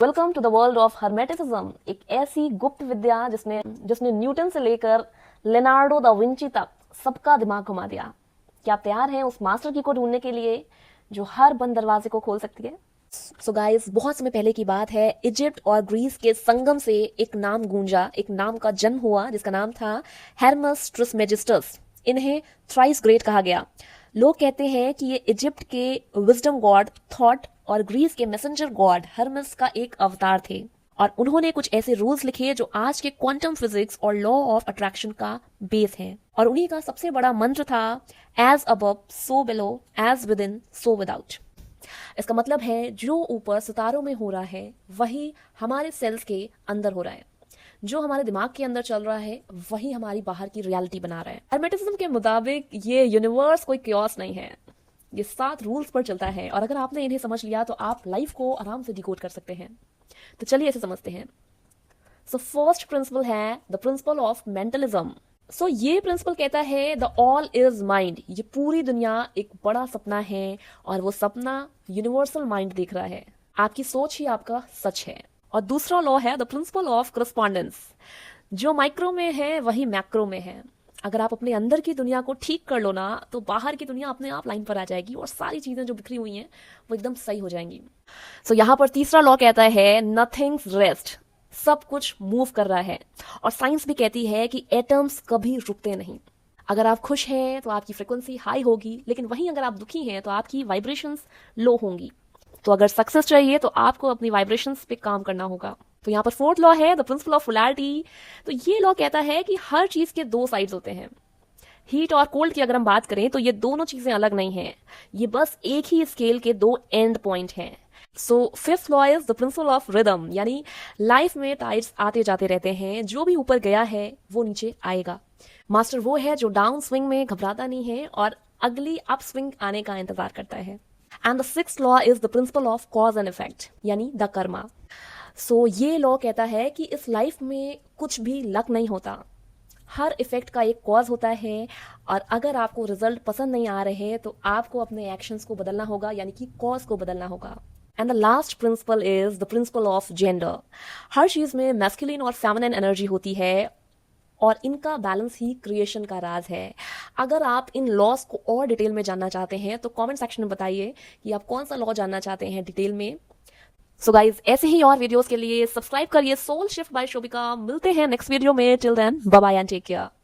Welcome to the world of hermeticism, एक ऐसी गुप्त विद्या जिसने जिसने न्यूटन से लेकर लेनार्डो दा विंची तक सबका दिमाग घुमा दिया। क्या आप तैयार हैं उस मास्टर की को ढूंढने के लिए जो हर बंद दरवाजे को खोल सकती है? सो गाइस, बहुत समय पहले की बात है। इजिप्ट और ग्रीस के संगम से एक नाम गूंजा, एक नाम का जन्म हुआ जिसका नाम था हेरमस ट्रिसमेजिस्टस। इन्हें थ्राइस ग्रेट कहा गया। लोग कहते हैं कि ये इजिप्ट के विजडम गॉड थॉट और ग्रीस के मैसेंजर गॉड हर्मस का एक अवतार थे, और उन्होंने कुछ ऐसे रूल्स लिखे जो आज के क्वांटम फिजिक्स और लॉ ऑफ अट्रैक्शन का बेस है। और उन्हीं का सबसे बड़ा मंत्र था as above so below, as within so without विदाउट। इसका मतलब है जो ऊपर सितारों में हो रहा है वही हमारे सेल्स के अंदर हो रहा है। जो हमारे दिमाग के अंदर चल रहा है वही हमारी बाहर की रियलिटी बना रहा है। हर्मेटिज्म के मुताबिक ये यूनिवर्स कोई क्योस नहीं है, ये 7 रूल्स पर चलता है, और अगर आपने इन्हें समझ लिया तो आप लाइफ को आराम से डिकोड कर सकते हैं। तो चलिए इसे समझते हैं। सो फर्स्ट प्रिंसिपल है द प्रिंसिपल ऑफ मेंटलिज्म। सो ये प्रिंसिपल कहता है द ऑल इज माइंड। ये पूरी दुनिया एक बड़ा सपना है, और वो सपना यूनिवर्सल माइंड देख रहा है। आपकी सोच ही आपका सच है। और दूसरा लॉ है द प्रिंसिपल ऑफ करस्पॉन्डेंस। जो माइक्रो में है वही मैक्रो में है। अगर आप अपने अंदर की दुनिया को ठीक कर लो ना, तो बाहर की दुनिया अपने आप लाइन पर आ जाएगी, और सारी चीजें जो बिखरी हुई हैं वो एकदम सही हो जाएंगी। सो यहाँ पर तीसरा लॉ कहता है नथिंग्स रेस्ट। सब कुछ मूव कर रहा है। और साइंस भी कहती है कि एटम्स कभी रुकते नहीं। अगर आप खुश हैं तो आपकी फ्रिक्वेंसी हाई होगी, लेकिन वहीं अगर आप दुखी हैं तो आपकी वाइब्रेशंस लो होंगी। तो अगर सक्सेस चाहिए तो आपको अपनी वाइब्रेशंस पे काम करना होगा। तो यहाँ पर फोर्थ लॉ है द प्रिंसिपल ऑफ पोलैरिटी। तो ये लॉ कहता है कि हर चीज के 2 साइड्स होते हैं। हीट और कोल्ड की अगर हम बात करें तो ये दोनों चीजें अलग नहीं हैं, ये बस एक ही स्केल के 2 एंड पॉइंट हैं। So fifth law is the principle of rhythm, यानी लाइफ में टाइड्स आते जाते रहते हैं। जो भी ऊपर गया है वो नीचे आएगा। मास्टर वो है जो डाउन स्विंग में घबराता नहीं है और अगली अप स्विंग आने का इंतजार करता है। And the sixth law is the principle of cause and effect, यानी द कर्मा। सो ये लॉ कहता है कि इस लाइफ में कुछ भी लक नहीं होता, हर इफेक्ट का एक कॉज होता है। और अगर आपको रिजल्ट पसंद नहीं आ रहे तो आपको अपने एक्शंस को बदलना होगा, यानी कि कॉज को बदलना होगा। And the last principle is the principle of gender. हर चीज में मैस्कुलिन और फेमिनिन एनर्जी होती है, और इनका बैलेंस ही क्रिएशन का राज है। अगर आप इन लॉज को और डिटेल में जानना चाहते हैं तो कमेंट सेक्शन में बताइए कि आप कौन सा लॉ जानना चाहते हैं डिटेल में। सो गाइज, ऐसे ही और वीडियोस के लिए सब्सक्राइब करिए सोल शिफ्ट बाय शोभिका। मिलते हैं नेक्स्ट वीडियो में। Till then, bye bye and take care.